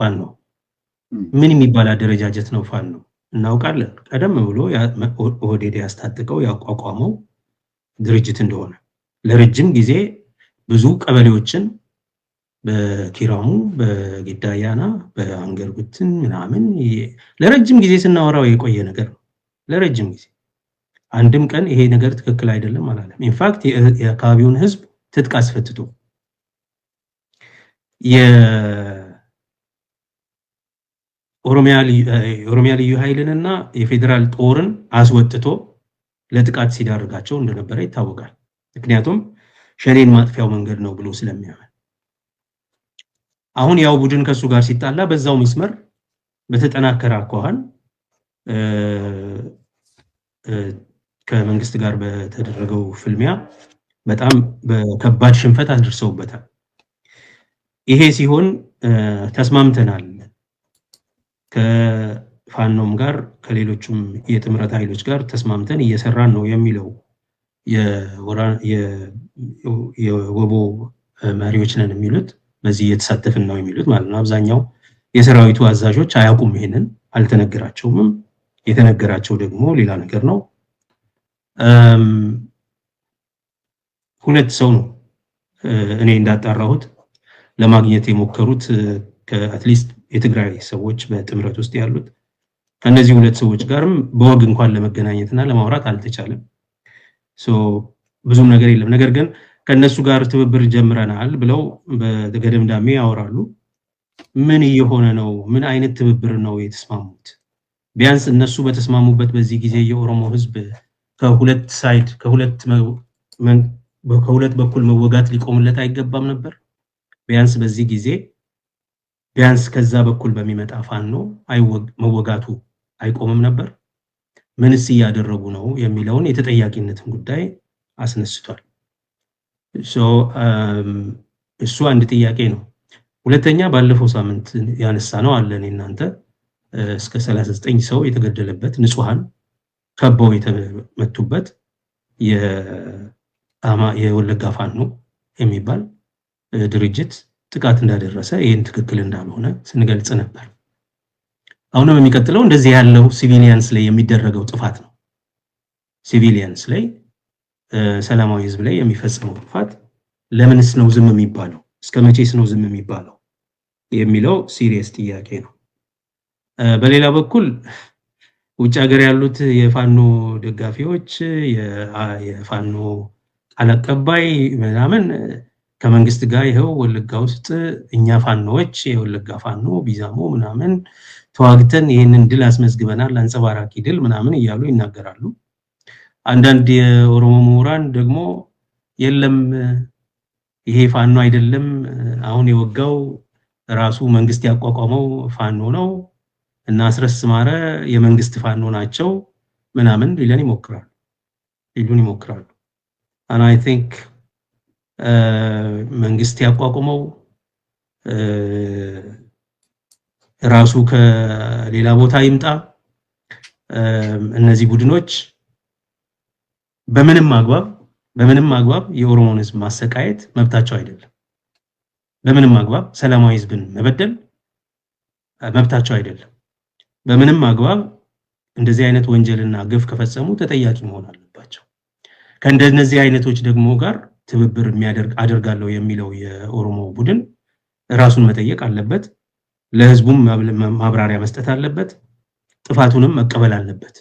ፋኖ ምን የሚባል አደረጃጀት ነው ፋኖ እናውቃለን ቀደም ብሎ ኦህዴድ ያስታጥቀው ያቋቋመው ድርጅት እንደሆነ ለረጅም ጊዜ ብዙ ቀበሌዎችን በኪራሙ በጊዳያና በአንገርጉትን ምናምን ለረጅም ጊዜ ስናወራው የቆየ ነገር ነው ለረጅም ጊዜ አንድም ቀን ይሄ ነገር ትክክል አይደለም አላለም ኢንፋክት የአካባቢውን ህዝብ ትጥቅ አስፈትቶ የኦሮሚያ ልዩ ኃይልንና የፌደራል ጦርን አስወጥቶ ለጥቃት ሲዳርጋቸው እንደነበረ ይታወቃል ምክንያቱም ሸኔን ማጥፊያው መንገድ ነው ብሎ ስለሚያምን አሁን ያው ቡድን ከሱ ጋር ሲጣላ በዛው መስመር በተጠናከረ አኳኋን ከመንግስት ጋር በተደረገው ፍልሚያ በጣም በከባድ ሽንፈት አድርሰውበታል ይሄ ሲሆን ተስማምተናል ከፋኖም ጋር ከሌሎችም የጥምረት ኃይሎች ጋር ተስማምተን እየሰራን ነው የሚለው የወቦ መሪዎች ነን የሚሉት በዚህ የተሳተፈን ነው የሚሉት ማለት ነው አብዛኛው የሰራዊቱ አዛዦች አያውቁም ይሄንን አልተነገራቸውም የተነገራቸው ደግሞ ሌላ ነገር ነው ሁለት ሰው ነው እኔ እንዳጣራሁት ለማግኘት የሞከሩት ከአትሊስት የትግራይ ሰዎች በጥምረት ውስጥ ያሉት ከነዚህ ሁለት ሰዎች ጋርም በወግ እንኳን ለመገናኘትና ለማውራት አልተቻለም ብዙም ነገር የለም ነገር ግን ከነሱ ጋር ትብብር ጀምረናል ብለው በገደምዳሜ ያወራሉ ምን እየሆነ ነው ምን አይነት ትብብር ነው የተስማሙት ቢያንስ እነሱ በተስማሙበት በዚህ ጊዜ የኦሮሞ ህዝብ ከሁለት ሳይድ ከሁለት በኩል መወጋት ሊቆምለት አይገባም ነበር ቢያንስ በዚህ ጊዜ ቢያንስ ከዛ በኩል በሚመጣ ፋኖ መወጋቱ አይቆምም ነበር ምንስ ያደረጉ ነው የሚለውን የተጠያቂነትን ጉዳይ አስነስቷል እሱ አንድ ጥያቄ ነው ሁለተኛ ባለፈው ሳምንት ያነሳ ነው አለን እናንተ እስከ 39 ሰው የተገደለበት ንጹሃን ከበው የተመቱበት የወለጋ ፋኖ የሚባል ድርጅት ጥቃት እንዳደረሰ ይሄን ትክክል እንዳልሆነ ስንገልጽ ነበር አሁንም የሚቀጥለው እንደዚህ ያለው ሲቪሊያንስ ላይ የሚደረገው ጥፋት ነው ሲቪሊያንስ ላይ ሰላማዊ ህዝብ ላይ የሚፈጸመው ጥፋት ለምንስ ነው ዝም የሚባለው እስከመቼስ ነው ዝም የሚባለው የሚለው ሲሪየስ ጥያቄ ነው በሌላ በኩል ውጭ ሀገር ያሉት የፋኖ ደጋፊዎች የፋኖ አለቀባይ ምናምን ከመንግስት ጋር ይሄው ወለጋ ውስጥ እኛ ፋኖዎች የወለጋ ፋኖ ቢዛሞ ምናምን ተዋግተን ይሄንን ድል አስመዝግበናል አንጸባራቂ ድል ምናምን እያሉ ይናገራሉ አንዳንድ የኦሮሞ ምሁራን ደግሞ የለም ይሄ ፋኖ አይደለም አሁን የወጋው ራሱ መንግስት ያቋቋመው ፋኖ ነው እና አስረስ ማረ የመንግስት ፋኖ ናቸው ምናምን ሊሉን ይሞክራሉ and I think መንግስት ያቋቋመው ራሱ ከሌላ ቦታ ይምጣ እነዚህ ቡድኖች በምንም አግባብ የኦሮሞን ህዝብ ማሰቃየት መብታቸው አይደለም በምንም አግባብ ሰላማዊ ህዝብን መበደል መብታቸው አይደለም በምንም አግባብ እንደዚህ አይነት ወንጀልና ግፍ ከፈጸሙ ተጠያቂ መሆን አለባቸው ከእንደነዚህ አይነቶች ደግሞ ጋር ትብብር አደርጋለሁ የሚለው የኦሮሞ ቡድን ራሱን መጠየቅ አለበት ለህዝቡም ማብራሪያ መስጠት አለበት ጥፋቱንም መቀበል አለበት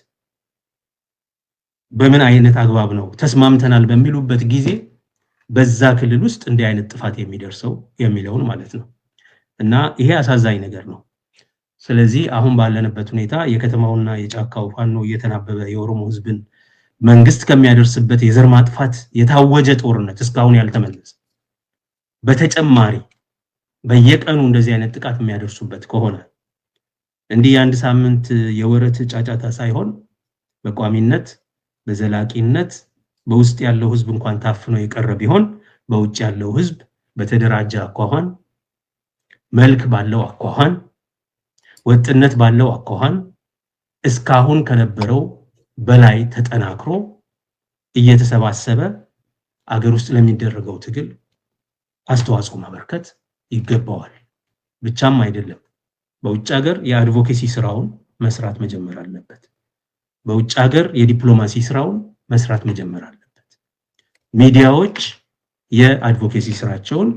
በምን አይነት አግባብ ነው ተስማምተናል በሚሉበት ጊዜ በዛ ክልል ውስጥ እንዲህ አይነት ጥፋት የሚደርሰው የሚለውን ማለት ነው እና ይሄ አሳዛኝ ነገር ነው ስለዚህ አሁን ባለንበት ሁኔታ የከተማውና የጫካው ፋኖ እየተናበበ የኦሮሞ ህዝብን መንግስት ከሚያደርስበት የዘር ማጥፋት የታወጀ ጦርነት እስካሁን ያልተመለሰ በተጨማሪ በየቀኑ እንደዚህ አይነት ጥቃት የሚያደርሱበት ከሆነ እንዲህ አንድ ሳምንት የወረት ጫጫታ ሳይሆን በቋሚነት በዘላቂነት በውስጥ ያለው ህዝብ እንኳን ታፍኖ የቀረ ቢሆን በውጭ ያለው ህዝብ በተደራጀ አኳኋን መልክ ባለው አኳኋን ወጥነት ባለው አኳኋን እስካሁን ከነበረው በላይ ተጠናክሮ እየተሰባሰበ አገር ውስጥ ለሚደረገው ትግል አስተዋጽኦ ማበርከት ይገባዋል ብቻም አይደለም በውጭ ሀገር የአድቮኬሲ ስራውን መስራት መጀመር አለበት። በውጭ ሀገር የዲፕሎማሲ ስራውን መስራት መጀመር አለበት። ሚዲያዎች የአድቮኬሲ ስራቸውን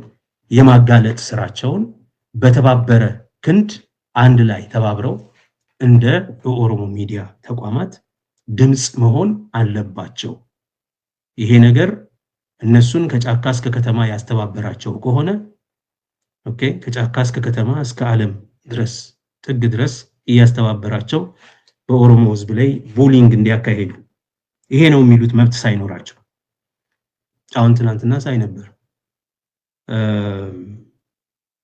የማጋለጥ ስራቸውን በተባበረ ክንድ አንድ ላይ ተባብረው እንደ ኦሮሞ ሚዲያ ተቋማት ድምጽ መሆን አለባቸው። ይሄ ነገር እነሱን ከጫካ እስከ ከተማ ያስተባበራቸው ከሆነ ኦኬ ከጫካ እስከ ከተማ እስከ ዓለም ድረስ ጥግ ድረስ ያስተባበራቸው በኦሮሞ ህዝብ ላይ ቡሊንግ እንዲያካሄዱ ይሄ ነው የሚሉት መብት ሳይኖራቸው አሁን ትናንትና ሳይ ነበር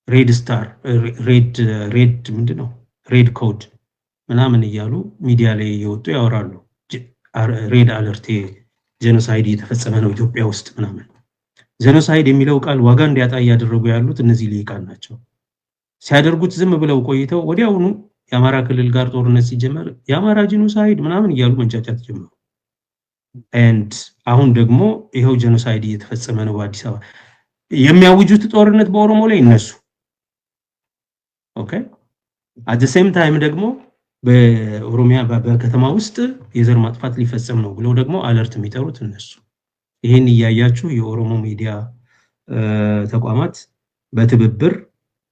ሬድ ስታር ሬድ ምንድነው ሬድ ኮድ ምናምን እያሉ ሚዲያ ላይ እየወጡ ያወራሉ። ሬድ አለርት ጄኖሳይድ እየተፈጸመ ነው ኢትዮጵያ ውስጥ ምናምን። ጄኖሳይድ የሚለው ቃል ዋጋ እንዲያጣ ያደረጉ ያሉት እነዚህ ሊቃን ናቸው። ሲያደርጉት ዝም ብለው ቆይተው ወዲያውኑ የአማራ ክልል ጋር ጦርነት ሲጀመር የአማራ ጄኖሳይድ ምናምን እያሉ መንጫጫት ጀመሩ። and አሁን ደግሞ ይሄው ጄኖሳይድ እየተፈጸመ ነው በአዲስ አበባ የሚያውጁት ጦርነት በኦሮሞ ላይ እነሱ ኦኬ at the same time ደግሞ በኦሮሚያ በከተማ ውስጥ የዘር ማጥፋት ሊፈጸም ነው ብለው ደግሞ አለርት የሚጠሩት እነሱ። ይሄን እያያችሁ የኦሮሞ ሚዲያ ተቋማት በትብብር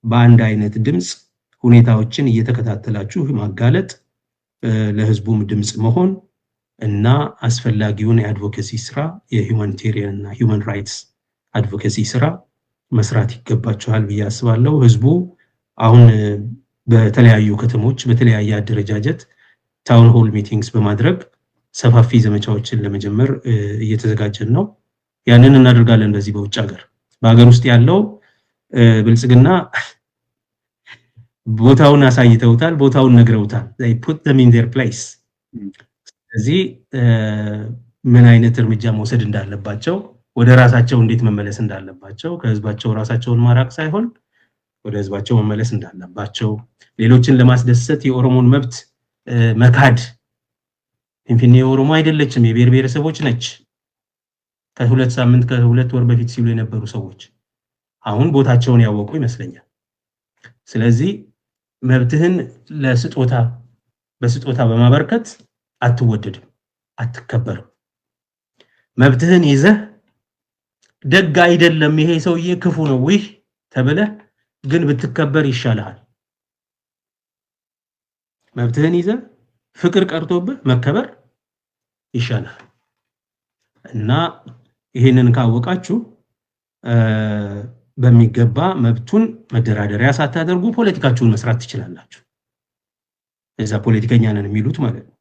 በአንድ አይነት ድምጽ ሁኔታዎችን እየተከታተላችሁ ማጋለጥ ለህዝቡም ድምጽ መሆን እና አስፈላጊውን የአድቮኬሲ ስራ የሁማኒቴሪያን እና ሁማን ራይትስ አድቮኬሲ ስራ መስራት ይገባችኋል ብዬ አስባለሁ። ህዝቡ አሁን በተለያዩ ከተሞች በተለያየ አደረጃጀት ታውን ሆል ሚቲንግስ በማድረግ ሰፋፊ ዘመቻዎችን ለመጀመር እየተዘጋጀን ነው። ያንን እናደርጋለን በዚህ በውጭ ሀገር። በአገር ውስጥ ያለው ብልጽግና ቦታውን አሳይተውታል፣ ቦታውን ነግረውታል። they put them in their place። ስለዚህ ምን አይነት እርምጃ መውሰድ እንዳለባቸው ወደ ራሳቸው እንዴት መመለስ እንዳለባቸው ከህዝባቸው ራሳቸውን ማራቅ ሳይሆን ወደ ህዝባቸው መመለስ እንዳለባቸው ሌሎችን ለማስደሰት የኦሮሞን መብት መካድ እንፍኔ ኦሮሞ አይደለችም የብሔር ብሔረሰቦች ነች ከሁለት ሳምንት ከሁለት ወር በፊት ሲሉ የነበሩ ሰዎች አሁን ቦታቸውን ያወቁ ይመስለኛል። ስለዚህ መብትህን ለስጦታ በስጦታ በማበርከት አትወደድም፣ አትከበርም። መብትህን ይዘህ ደግ አይደለም ይሄ ሰውዬ ክፉ ነው ወይ ተብለህ ግን ብትከበር ይሻላል። መብትህን ይዘህ ፍቅር ቀርቶብህ መከበር ይሻላል። እና ይሄንን ካወቃችሁ በሚገባ መብቱን መደራደሪያ ሳታደርጉ ፖለቲካችሁን መስራት ትችላላችሁ። እዛ ፖለቲከኛ ነን የሚሉት ማለት ነው።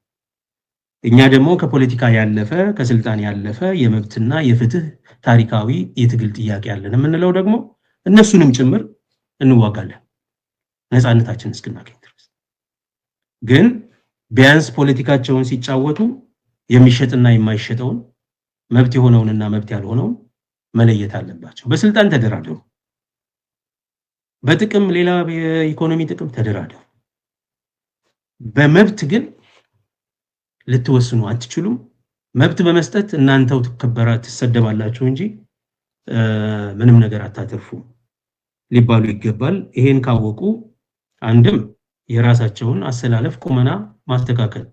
እኛ ደግሞ ከፖለቲካ ያለፈ ከስልጣን ያለፈ የመብትና የፍትህ ታሪካዊ የትግል ጥያቄ ያለን የምንለው ደግሞ እነሱንም ጭምር እንዋጋለን ነፃነታችን እስክናገኝ ድረስ። ግን ቢያንስ ፖለቲካቸውን ሲጫወቱ የሚሸጥና የማይሸጠውን መብት የሆነውንና መብት ያልሆነውን መለየት አለባቸው። በስልጣን ተደራደሩ፣ በጥቅም ሌላ የኢኮኖሚ ጥቅም ተደራደሩ። በመብት ግን ልትወስኑ አትችሉም። መብት በመስጠት እናንተው ትሰደባላችሁ እንጂ ምንም ነገር አታተርፉ ሊባሉ ይገባል። ይሄን ካወቁ አንድም የራሳቸውን አሰላለፍ ቁመና ማስተካከል፣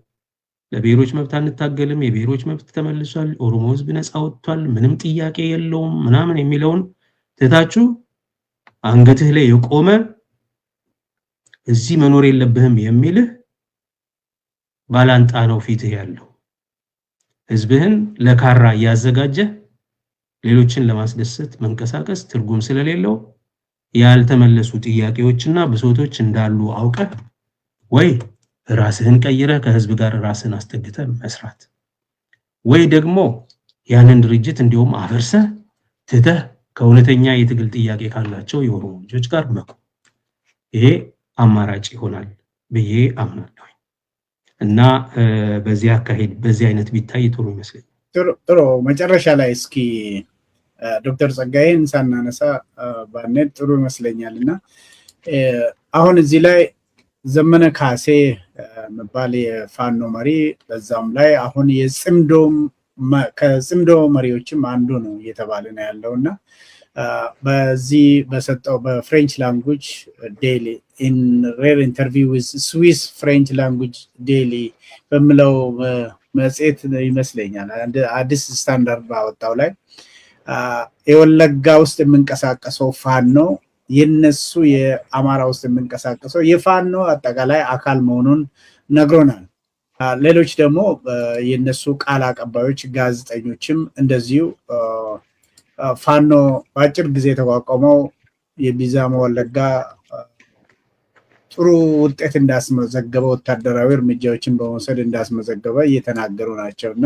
ለብሔሮች መብት አንታገልም፣ የብሔሮች መብት ተመልሷል፣ ኦሮሞ ህዝብ ነፃ ወጥቷል፣ ምንም ጥያቄ የለውም ምናምን የሚለውን ትታችሁ አንገትህ ላይ የቆመ እዚህ መኖር የለብህም የሚልህ ባላንጣ ነው ፊትህ ያለው። ህዝብህን ለካራ ያዘጋጀ ሌሎችን ለማስደሰት መንቀሳቀስ ትርጉም ስለሌለው ያልተመለሱ ጥያቄዎችና ብሶቶች እንዳሉ አውቀህ ወይ ራስህን ቀይረህ ከህዝብ ጋር ራስህን አስጠግተህ መስራት ወይ ደግሞ ያንን ድርጅት እንዲሁም አፈርሰህ ትተህ ከእውነተኛ የትግል ጥያቄ ካላቸው የኦሮሞ ልጆች ጋር መቆም ይሄ አማራጭ ይሆናል ብዬ አምናለሁ። እና በዚህ አካሄድ በዚህ አይነት ቢታይ ጥሩ ይመስለኛል። ጥሩ መጨረሻ ላይ እስኪ ዶክተር ጸጋዬን ሳናነሳ ባንድ ጥሩ ይመስለኛልና አሁን እዚህ ላይ ዘመነ ካሴ መባል የፋኖ መሪ በዛም ላይ አሁን ከጽምዶ መሪዎችም አንዱ ነው እየተባለ ነው ያለውና በዚህ በሰጠው በፍሬንች ላንጉጅ ዴይሊ ኢን ሬር ኢንተርቪው ዊዝ ስዊስ ፍሬንች ላንጉጅ ዴይሊ በሚለው መጽሔት ይመስለኛል አዲስ ስታንዳርድ ባወጣው ላይ የወለጋ ውስጥ የምንቀሳቀሰው ፋኖ የነሱ የአማራ ውስጥ የምንቀሳቀሰው የፋኖ አጠቃላይ አካል መሆኑን ነግሮናል። ሌሎች ደግሞ የነሱ ቃል አቀባዮች ጋዜጠኞችም እንደዚሁ ፋኖ በአጭር ጊዜ የተቋቋመው የቢዛሞ ወለጋ ጥሩ ውጤት እንዳስመዘገበ ወታደራዊ እርምጃዎችን በመውሰድ እንዳስመዘገበ እየተናገሩ ናቸውና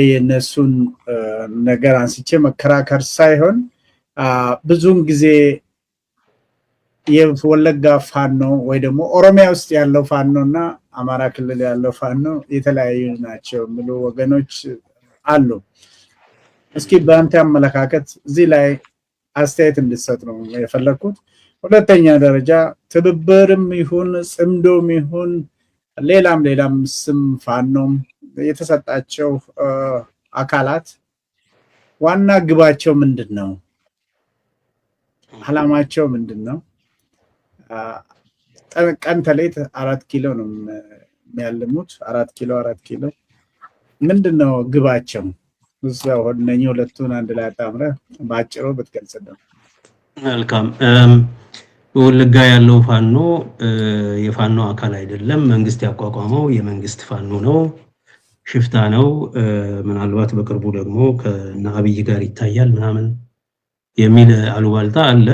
የነሱን ነገር አንስቼ መከራከር ሳይሆን ብዙውን ጊዜ የወለጋ ፋኖ ወይ ደግሞ ኦሮሚያ ውስጥ ያለው ፋኖ እና አማራ ክልል ያለው ፋኖ የተለያዩ ናቸው የሚሉ ወገኖች አሉ። እስኪ በአንተ አመለካከት እዚህ ላይ አስተያየት እንድትሰጥ ነው የፈለኩት። ሁለተኛ ደረጃ ትብብርም ይሁን ጽምዶም ይሁን ሌላም ስም ፋኖም የተሰጣቸው አካላት ዋና ግባቸው ምንድነው? አላማቸው ምንድነው? ቀን ተሌት 4 ኪሎ ነው የሚያልሙት። 4 ኪሎ ምንድነው ግባቸው? እዛው እነኚህ ሁለቱን አንድ ላይ አጣምረህ ባጭሩ ብትገልጽልን። መልካም። ወለጋ ያለው ፋኖ የፋኖ አካል አይደለም፣ መንግስት ያቋቋመው የመንግስት ፋኖ ነው፣ ሽፍታ ነው። ምናልባት በቅርቡ ደግሞ ከአብይ ጋር ይታያል ምናምን የሚል አሉባልታ አለ።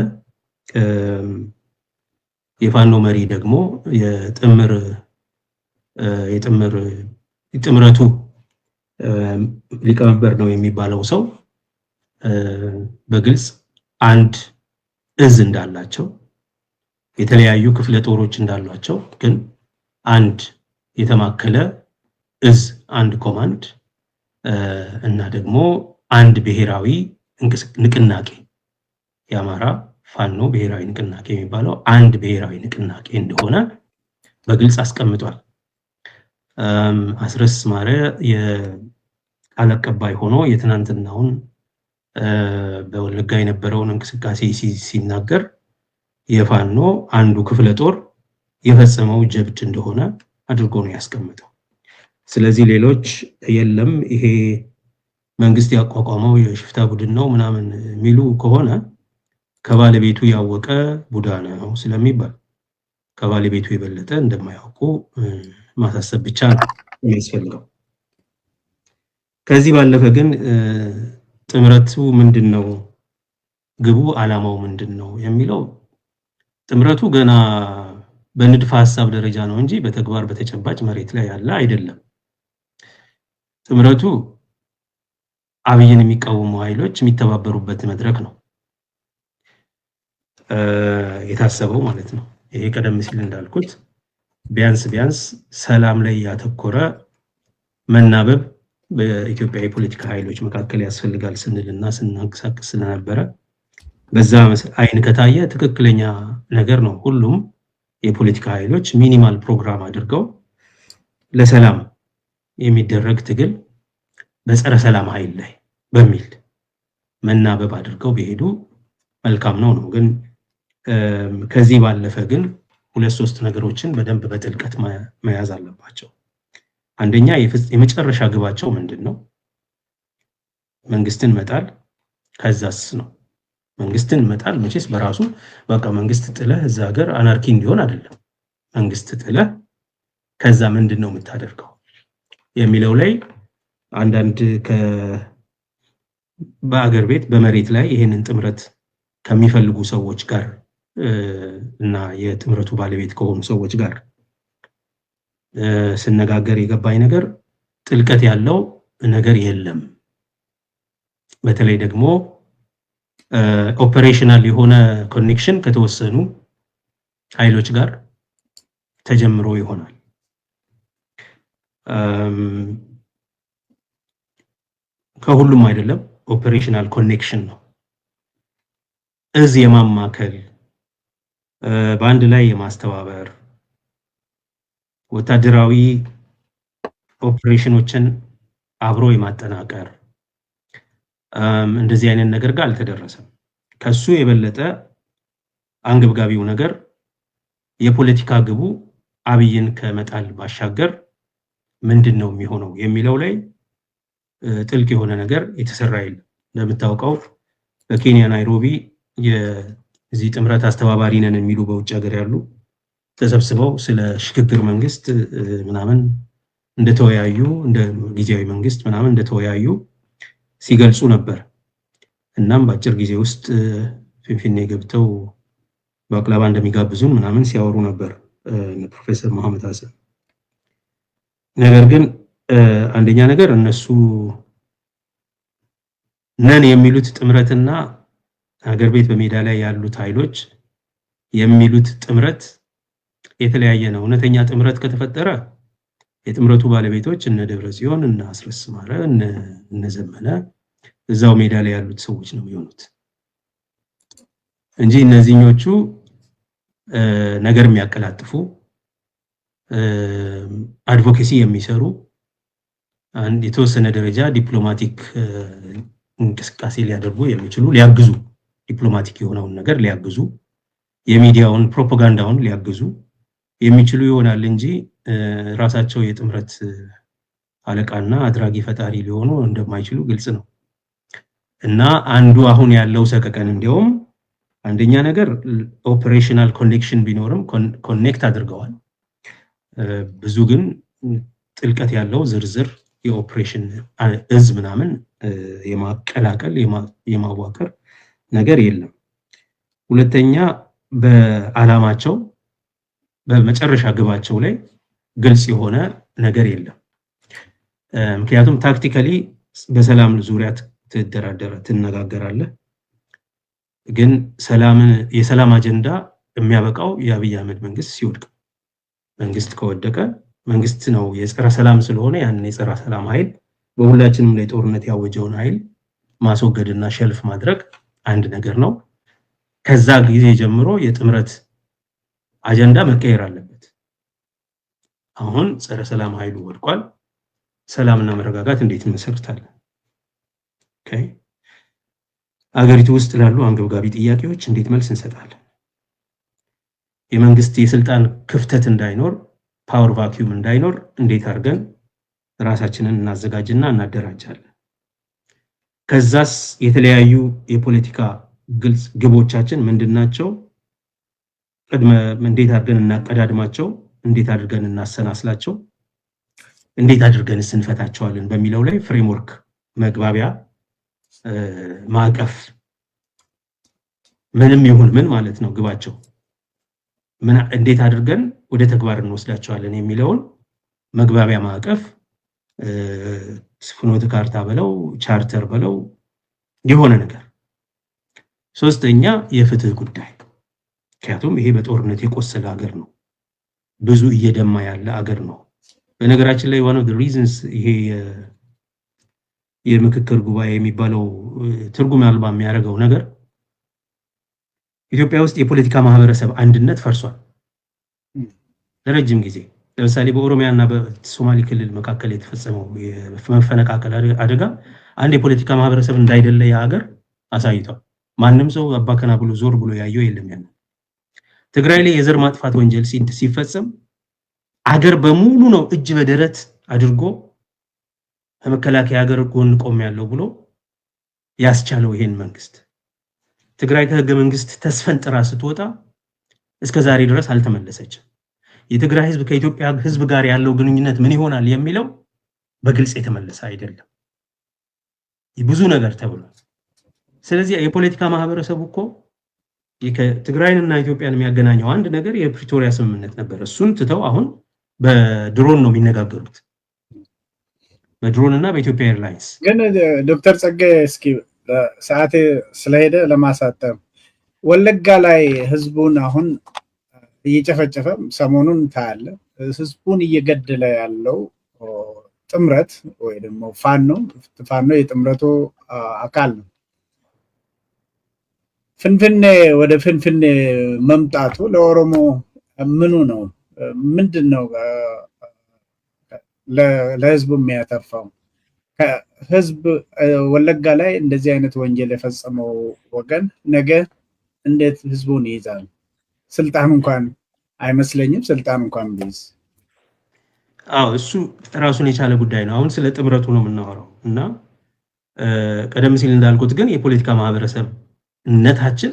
የፋኖ መሪ ደግሞ የጥምረቱ ሊቀመንበር ነው የሚባለው ሰው በግልጽ አንድ እዝ እንዳላቸው የተለያዩ ክፍለ ጦሮች እንዳሏቸው ግን አንድ የተማከለ እዝ አንድ ኮማንድ እና ደግሞ አንድ ብሔራዊ ንቅናቄ የአማራ ፋኖ ብሔራዊ ንቅናቄ የሚባለው አንድ ብሔራዊ ንቅናቄ እንደሆነ በግልጽ አስቀምጧል። አስረስ ማረ የቃል አቀባይ ሆኖ የትናንትናውን በወለጋ የነበረውን እንቅስቃሴ ሲናገር የፋኖ አንዱ ክፍለ ጦር የፈጸመው ጀብድ እንደሆነ አድርጎ ነው ያስቀምጠው። ስለዚህ ሌሎች የለም ይሄ መንግስት ያቋቋመው የሽፍታ ቡድን ነው ምናምን የሚሉ ከሆነ ከባለቤቱ ያወቀ ቡዳ ነው ስለሚባል ከባለቤቱ የበለጠ እንደማያውቁ ማሳሰብ ብቻ ነው የሚያስፈልገው። ከዚህ ባለፈ ግን ጥምረቱ ምንድነው፣ ግቡ አላማው ምንድነው የሚለው ጥምረቱ ገና በንድፈ ሐሳብ ደረጃ ነው እንጂ በተግባር በተጨባጭ መሬት ላይ ያለ አይደለም። ጥምረቱ አብይን የሚቃወሙ ኃይሎች የሚተባበሩበት መድረክ ነው የታሰበው ማለት ነው። ይሄ ቀደም ሲል እንዳልኩት ቢያንስ ሰላም ላይ ያተኮረ መናበብ በኢትዮጵያ የፖለቲካ ኃይሎች መካከል ያስፈልጋል ስንልና ስናንቀሳቀስ ስለነበረ በዛ አይን ከታየ ትክክለኛ ነገር ነው። ሁሉም የፖለቲካ ኃይሎች ሚኒማል ፕሮግራም አድርገው ለሰላም የሚደረግ ትግል በጸረ ሰላም ኃይል ላይ በሚል መናበብ አድርገው ቢሄዱ መልካም ነው። ግን ከዚህ ባለፈ ግን 2-3 ነገሮችን በደንብ በጥልቀት መያዝ አለባቸው። አንደኛ የመጨረሻ ግባቸው ምንድነው? መንግስትን መጣል። ከዛስ ነው መንግስትን መጣል መቼስ በራሱ በቃ መንግስት ጥለህ እዛ ሀገር አናርኪ እንዲሆን አይደለም። መንግስት ጥለህ ከዛ ምንድነው የምታደርገው የሚለው ላይ አንዳንድ በአገር ቤት በመሬት ላይ ይሄንን ጥምረት ከሚፈልጉ ሰዎች ጋር እና የጥምረቱ ባለቤት ከሆኑ ሰዎች ጋር ስነጋገር የገባኝ ነገር ጥልቀት ያለው ነገር የለም። በተለይ ደግሞ ኦፐሬሽናል የሆነ ኮኔክሽን ከተወሰኑ ኃይሎች ጋር ተጀምሮ ይሆናል። ከሁሉም አይደለም፣ ኦፐሬሽናል ኮኔክሽን ነው። እዝ የማማከል በአንድ ላይ የማስተባበር ወታደራዊ ኦፕሬሽኖችን አብሮ የማጠናቀር እንደዚህ አይነት ነገር ጋር አልተደረሰም። ከሱ የበለጠ አንገብጋቢው ነገር የፖለቲካ ግቡ አብይን ከመጣል ባሻገር ምንድነው የሚሆነው የሚለው ላይ ጥልቅ የሆነ ነገር የተሰራ የለም። እንደምታውቀው በኬንያ ናይሮቢ የዚህ ጥምረት አስተባባሪ ነን የሚሉ በውጭ ሀገር ያሉ ተሰብስበው ስለ ሽግግር መንግስት ምናምን እንደተወያዩ እንደ ጊዜያዊ መንግስት ምናምን እንደተወያዩ ሲገልጹ ነበር። እናም በአጭር ጊዜ ውስጥ ፊንፊኔ ገብተው ባቅላባ እንደሚጋብዙን ምናምን ሲያወሩ ነበር ፕሮፌሰር መሐመድ ሐሰን። ነገር ግን አንደኛ ነገር እነሱ ነን የሚሉት ጥምረትና ሀገር ቤት በሜዳ ላይ ያሉት ኃይሎች የሚሉት ጥምረት የተለያየ ነው። እውነተኛ ጥምረት ከተፈጠረ የጥምረቱ ባለቤቶች እነ ደብረጽዮን እነ አስረስ ማረ እነ ዘመነ እዛው ሜዳ ላይ ያሉት ሰዎች ነው የሚሆኑት እንጂ እነዚህኞቹ ነገር የሚያቀላጥፉ አድቮኬሲ የሚሰሩ አንድ የተወሰነ ደረጃ ዲፕሎማቲክ እንቅስቃሴ ሊያደርጉ የሚችሉ ሊያግዙ ዲፕሎማቲክ የሆነውን ነገር ሊያግዙ የሚዲያውን ፕሮፓጋንዳውን ሊያግዙ የሚችሉ ይሆናል እንጂ ራሳቸው የጥምረት አለቃና አድራጊ ፈጣሪ ሊሆኑ እንደማይችሉ ግልጽ ነው። እና አንዱ አሁን ያለው ሰቀቀን እንዲያውም አንደኛ ነገር ኦፕሬሽናል ኮኔክሽን ቢኖርም ኮኔክት አድርገዋል። ብዙ ግን ጥልቀት ያለው ዝርዝር የኦፕሬሽን እዝ ምናምን የማቀላቀል የማዋቀር ነገር የለም። ሁለተኛ በአላማቸው በመጨረሻ ግባቸው ላይ ግልጽ የሆነ ነገር የለም። ምክንያቱም ታክቲካሊ በሰላም ዙሪያ ትነጋገራለህ፣ ግን የሰላም አጀንዳ የሚያበቃው የአብይ አህመድ መንግስት ሲወድቅ፣ መንግስት ከወደቀ መንግስት ነው የጸረ ሰላም ስለሆነ ያንን የጸረ ሰላም ኃይል በሁላችንም ላይ ጦርነት ያወጀውን ኃይል ማስወገድና ሸልፍ ማድረግ አንድ ነገር ነው። ከዛ ጊዜ ጀምሮ የጥምረት አጀንዳ መቀየር አለበት። አሁን ጸረ ሰላም ኃይሉ ወድቋል። ሰላምና መረጋጋት እንዴት እንመሰርታለን? ኦኬ፣ አገሪቱ ውስጥ ላሉ አንገብጋቢ ጥያቄዎች እንዴት መልስ እንሰጣለን? የመንግስት የስልጣን ክፍተት እንዳይኖር፣ ፓወር ቫኪዩም እንዳይኖር እንዴት አድርገን ራሳችንን እናዘጋጅና እናደራጃለን? ከዛስ የተለያዩ የፖለቲካ ግልጽ ግቦቻችን ምንድናቸው? እንዴት አድርገን እናቀዳድማቸው? እንዴት አድርገን እናሰናስላቸው? እንዴት አድርገን እንፈታቸዋለን በሚለው ላይ ፍሬምወርክ መግባቢያ ማዕቀፍ ምንም ይሁን ምን ማለት ነው ግባቸው እንዴት አድርገን ወደ ተግባር እንወስዳቸዋለን የሚለውን መግባቢያ ማዕቀፍ ፍኖተ ካርታ በለው ቻርተር በለው የሆነ ነገር። ሶስተኛ የፍትህ ጉዳይ፣ ምክንያቱም ይሄ በጦርነት የቆሰለ ሀገር ነው፣ ብዙ እየደማ ያለ ሀገር ነው። በነገራችን ላይ one of the reasons ይሄ የምክክር ጉባኤ የሚባለው ትርጉም አልባ የሚያደርገው ነገር ኢትዮጵያ ውስጥ የፖለቲካ ማህበረሰብ አንድነት ፈርሷል ለረጅም ጊዜ። ለምሳሌ በኦሮሚያና በሶማሌ ክልል መካከል የተፈጸመው የመፈነቃቀል አደጋ አንድ የፖለቲካ ማህበረሰብ እንዳይደለ የሀገር አሳይቷል። ማንም ሰው አባከና ብሎ ዞር ብሎ ያየው የለም። ያን ትግራይ ላይ የዘር ማጥፋት ወንጀል ሲፈጸም አገር በሙሉ ነው እጅ በደረት አድርጎ ከመከላከያ ሀገር ጎን ቆም ያለው ብሎ ያስቻለው ይሄን መንግስት። ትግራይ ከህገ መንግስት ተስፈንጥራ ስትወጣ እስከ ዛሬ ድረስ አልተመለሰችም። የትግራይ ህዝብ ከኢትዮጵያ ህዝብ ጋር ያለው ግንኙነት ምን ይሆናል የሚለው በግልጽ የተመለሰ አይደለም። ብዙ ነገር ተብሏል። ስለዚህ የፖለቲካ ማህበረሰቡ እኮ ትግራይንና ኢትዮጵያን የሚያገናኘው አንድ ነገር የፕሪቶሪያ ስምምነት ነበር። እሱን ትተው አሁን በድሮን ነው የሚነጋገሩት፣ በድሮንና በኢትዮጵያ ኤርላይንስ። ግን ዶክተር ጸጋዬ እስኪ ሰዓቴ ስለሄደ ለማሳጠር ወለጋ ላይ ህዝቡን አሁን እየጨፈጨፈ ሰሞኑን ታያለ፣ ህዝቡን እየገደለ ያለው ጥምረት ወይ ደግሞ ፋኖ የጥምረቱ አካል ነው። ፍንፍኔ ወደ ፍንፍኔ መምጣቱ ለኦሮሞ ምኑ ነው? ምንድነው ለህዝቡ የሚያተርፈው? ህዝብ ወለጋ ላይ እንደዚህ አይነት ወንጀል የፈጸመው ወገን ነገ እንዴት ህዝቡን ይይዛል? ስልጣን እንኳን አይመስለኝም ስልጣን እንኳን ቢይዝ። እሱ ራሱን የቻለ ጉዳይ ነው። አሁን ስለ ጥምረቱ ነው የምናወራው እና ቀደም ሲል እንዳልኩት ግን የፖለቲካ ማህበረሰብነታችን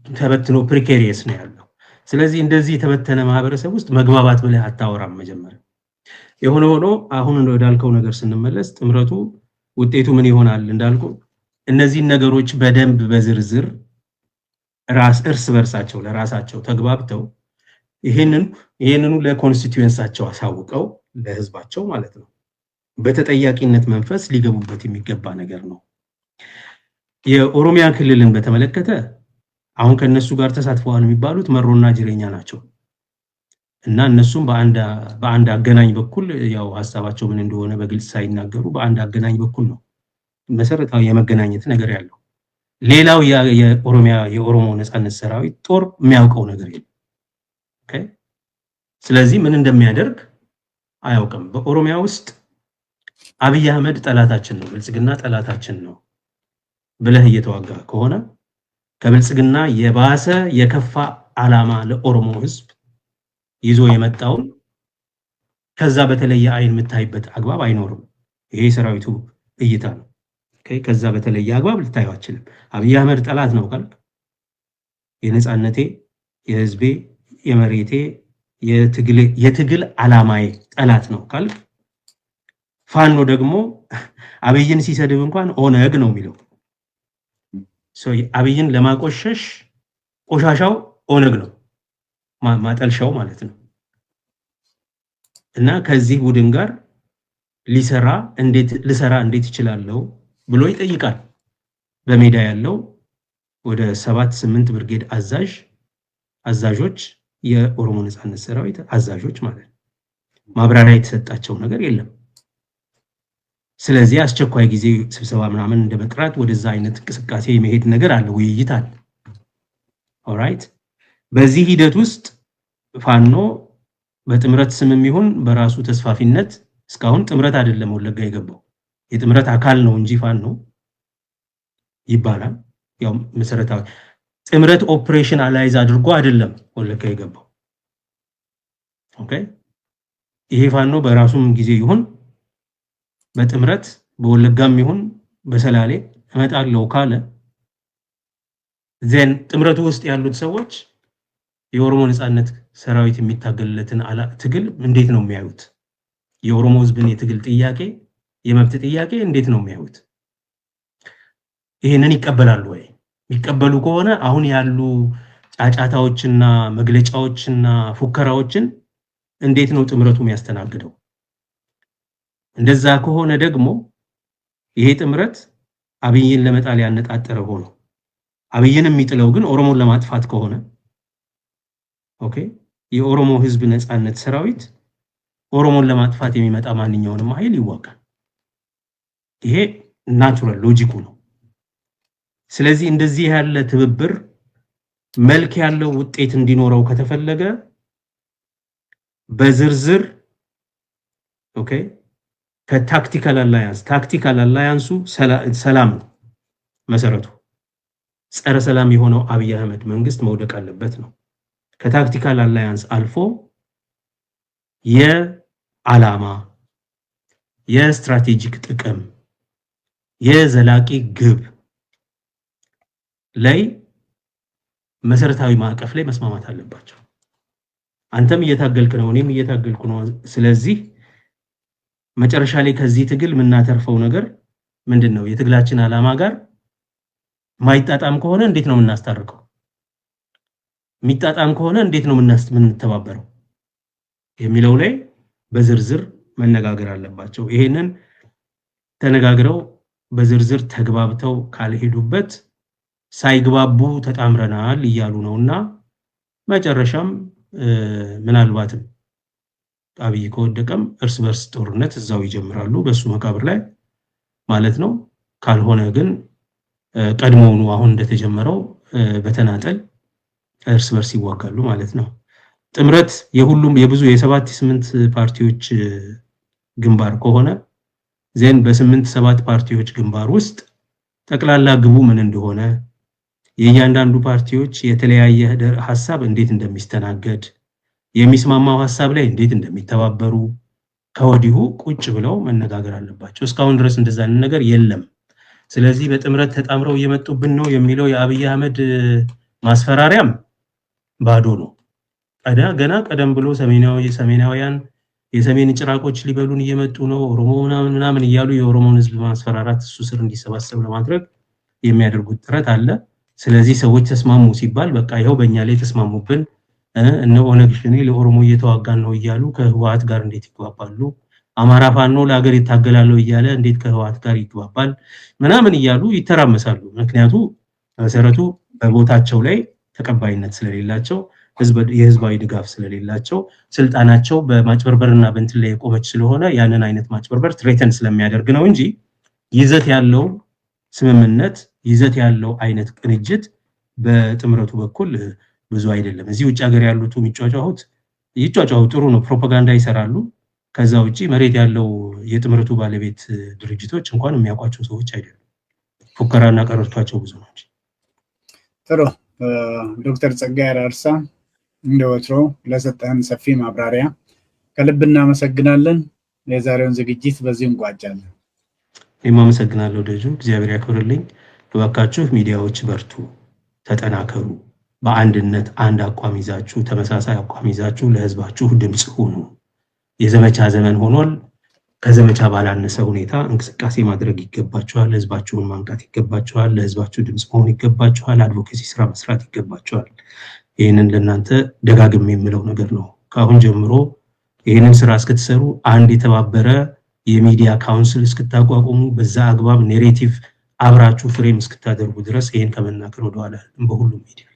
ተበትኖ ፕሪኬሪየስ ነው ያለው። ስለዚህ እንደዚህ የተበተነ ማህበረሰብ ውስጥ መግባባት ብለህ አታወራም መጀመሪያ። የሆነ ሆኖ አሁን ወዳልከው ነገር ስንመለስ ጥምረቱ ውጤቱ ምን ይሆናል እንዳልኩ እነዚህን ነገሮች በደንብ በዝርዝር እርስ በርሳቸው ለራሳቸው ተግባብተው ይሄንኑ ለኮንስቲትዩንሳቸው አሳውቀው ለህዝባቸው ማለት ነው በተጠያቂነት መንፈስ ሊገቡበት የሚገባ ነገር ነው። የኦሮሚያ ክልልን በተመለከተ አሁን ከነሱ ጋር ተሳትፈዋል የሚባሉት መሮና ጅሬኛ ናቸው እና እነሱም በአንድ አገናኝ በኩል ያው ሐሳባቸው ምን እንደሆነ በግልጽ ሳይናገሩ በአንድ አገናኝ በኩል ነው መሰረታዊ የመገናኘት ነገር ያለው። ሌላው የኦሮሞ ነጻነት ሰራዊት ጦር የሚያውቀው ነገር የለም። ኦኬ ስለዚህ ምን እንደሚያደርግ አያውቅም። በኦሮሚያ ውስጥ አብይ አህመድ ጠላታችን ነው፣ ብልጽግና ጠላታችን ነው ብለህ እየተዋጋ ከሆነ ከብልጽግና የባሰ የከፋ ዓላማ ለኦሮሞ ህዝብ ይዞ የመጣውን ከዛ በተለየ አይን የምታይበት አግባብ አይኖርም። ይሄ ሰራዊቱ እይታ ነው። ከዛ በተለየ አግባብ ልታየው አትችልም። አብይ አህመድ ጠላት ነው ካልክ የነጻነቴ፣ የህዝቤ፣ የመሬቴ፣ የትግል ዓላማዬ ጠላት ነው ካልክ ፋኖ ደግሞ አብይን ሲሰድብ እንኳን ኦነግ ነው የሚለው። አብይን ለማቆሸሽ ቆሻሻው ኦነግ ነው ማጠልሻው ማለት ነው። እና ከዚህ ቡድን ጋር ልሰራ እንዴት ይችላልው ብሎ ይጠይቃል። በሜዳ ያለው ወደ 7-8 ብርጌድ አዛዦች የኦሮሞ ነጻነት ሰራዊት አዛዦች ማለት ነው። ማብራሪያ የተሰጣቸው ነገር የለም። ስለዚህ አስቸኳይ ጊዜ ስብሰባ ምናምን እንደመጥራት ወደዛ አይነት እንቅስቃሴ የመሄድ ነገር አለ፣ ውይይት አለ። ኦልራይት በዚህ ሂደት ውስጥ ፋኖ በጥምረት ስምም ይሁን በራሱ ተስፋፊነት እስካሁን ጥምረት አይደለም ወለጋ የገባው የጥምረት አካል ነው እንጂ ፋኖ ይባላል። ያው መሰረታዊ ጥምረት ኦፕሬሽን አላይዝ አድርጎ አይደለም ወለጋ የገባው። ኦኬ ይሄ ፋኖ በራሱም ጊዜ ይሁን በጥምረት በወለጋም ይሁን በሰላሌ እመጣለሁ ካለ ዘን ጥምረቱ ውስጥ ያሉት ሰዎች የኦሮሞ ነጻነት ሰራዊት የሚታገልለትን ትግል እንዴት ነው የሚያዩት? የኦሮሞ ህዝብን የትግል ጥያቄ የመብት ጥያቄ እንዴት ነው የሚያዩት? ይሄንን ይቀበላሉ ወይ? የሚቀበሉ ከሆነ አሁን ያሉ ጫጫታዎችና መግለጫዎችና ፉከራዎችን እንዴት ነው ጥምረቱ የሚያስተናግደው? እንደዛ ከሆነ ደግሞ ይሄ ጥምረት አብይን ለመጣል ያነጣጠረ ሆኖ አብይን የሚጥለው ግን ኦሮሞን ለማጥፋት ከሆነ ኦኬ የኦሮሞ ህዝብ ነጻነት ሰራዊት ኦሮሞን ለማጥፋት የሚመጣ ማንኛውንም ኃይል ይዋጋል። ይሄ ናቹራል ሎጂኩ ነው። ስለዚህ እንደዚህ ያለ ትብብር መልክ ያለው ውጤት እንዲኖረው ከተፈለገ በዝርዝር ኦኬ ከታክቲካል አላያንሱ ሰላም ነው መሰረቱ። ጸረ ሰላም የሆነው አብይ አህመድ መንግስት መውደቅ አለበት ነው። ከታክቲካል አላያንስ አልፎ የዓላማ የስትራቴጂክ ጥቅም የዘላቂ ግብ ላይ መሰረታዊ ማዕቀፍ ላይ መስማማት አለባቸው። አንተም እየታገልክ ነው፣ እኔም እየታገልኩ ነው። ስለዚህ መጨረሻ ላይ ከዚህ ትግል የምናተርፈው ነገር ምንድነው? የትግላችን ዓላማ ጋር ማይጣጣም ከሆነ እንዴት ነው የምናስታርቀው? የሚጣጣም ከሆነ እንዴት ነው የምንተባበረው የሚለው ላይ በዝርዝር መነጋገር አለባቸው። ይሄንን ተነጋግረው በዝርዝር ተግባብተው ካልሄዱበት ሳይግባቡ ተጣምረናል እያሉ ነውና መጨረሻም ምናልባትም አብይ ከወደቀም እርስ በርስ ጦርነት እዛው ይጀምራሉ በሱ መቃብር ላይ ማለት ነው። ካልሆነ ግን ቀድሞውኑ አሁን እንደተጀመረው በተናጠል እርስ በርስ ይዋጋሉ ማለት ነው። ጥምረት የሁሉም የብዙ የ7-8 ፓርቲዎች ግንባር ከሆነ ዘን በ8-7 ፓርቲዎች ግንባር ውስጥ ጠቅላላ ግቡ ምን እንደሆነ የእያንዳንዱ ፓርቲዎች የተለያየ ሐሳብ እንዴት እንደሚስተናገድ የሚስማማው ሐሳብ ላይ እንዴት እንደሚተባበሩ ከወዲሁ ቁጭ ብለው መነጋገር አለባቸው። እስካሁን ድረስ እንደዛ ነገር የለም። ስለዚህ በጥምረት ተጣምረው እየመጡብን ነው የሚለው የአብይ አህመድ ማስፈራሪያም ባዶ ነው። ገና ቀደም ብሎ ሰሜናውያን የሰሜን ጭራቆች ሊበሉን እየመጡ ነው ኦሮሞ ምናምን እያሉ የኦሮሞን ህዝብ ማስፈራራት እሱ ስር እንዲሰባሰብ ለማድረግ የሚያደርጉት ጥረት አለ። ስለዚህ ሰዎች ተስማሙ ሲባል በቃ ይሄው በእኛ ላይ ተስማሙብን እነ ኦነግ ሸኔ ለኦሮሞ እየተዋጋን ነው እያሉ ከህወሓት ጋር እንዴት ይግባባሉ? አማራ ፋኖ ለሀገር ይታገላል እያለ እንዴት ከህወሓት ጋር ይግባባል? ምናምን እያሉ ይተራመሳሉ። ምክንያቱ መሰረቱ በቦታቸው ላይ ተቀባይነት ስለሌላቸው የህዝባዊ ድጋፍ ስለሌላቸው ስልጣናቸው በማጭበርበርና በእንትን ላይ የቆመች ስለሆነ ያንን አይነት ማጭበርበር ትሬተን ስለሚያደርግ ነው እንጂ ይዘት ያለው ስምምነት ይዘት ያለው አይነት ቅንጅት በጥምረቱ በኩል ብዙ አይደለም። እዚህ ውጭ ሀገር ያሉት ይጫጫሁ ጥሩ ነው፣ ፕሮፓጋንዳ ይሰራሉ። ከዛ ውጪ መሬት ያለው የጥምረቱ ባለቤት ድርጅቶች እንኳን የሚያውቋቸው ሰዎች አይደሉም። ፉከራና ቀረርቷቸው ብዙ ነው። ጥሩ ዶክተር ጸጋዬ አራርሳ እንደወትሮ ለሰጠህን ሰፊ ማብራሪያ ከልብ እናመሰግናለን። የዛሬውን ዝግጅት በዚህ እንቋጫለን። እኔም አመሰግናለሁ ደጁ፣ እግዚአብሔር ያክብርልኝ። እባካችሁ ሚዲያዎች በርቱ፣ ተጠናከሩ፣ በአንድነት አንድ አቋም ይዛችሁ ተመሳሳይ አቋም ይዛችሁ ለህዝባችሁ ድምጽ ሁኑ። የዘመቻ ዘመን ሆኗል። ከዘመቻ ባላነሰ ሁኔታ እንቅስቃሴ ማድረግ ይገባችኋል። ህዝባችሁን ማንቃት ይገባችኋል። ለህዝባችሁ ድምጽ መሆን ይገባችኋል። አድቮኬሲ ስራ መስራት ይገባችኋል። ይህንን ለእናንተ ደጋግሜ የምለው ነገር ነው። ከአሁን ጀምሮ ይህንን ስራ እስክትሰሩ አንድ የተባበረ የሚዲያ ካውንስል እስክታቋቁሙ በዛ አግባብ ኔሬቲቭ አብራችሁ ፍሬም እስክታደርጉ ድረስ ይህን ከመናገር ወደኋላ በሁሉም ሚዲያ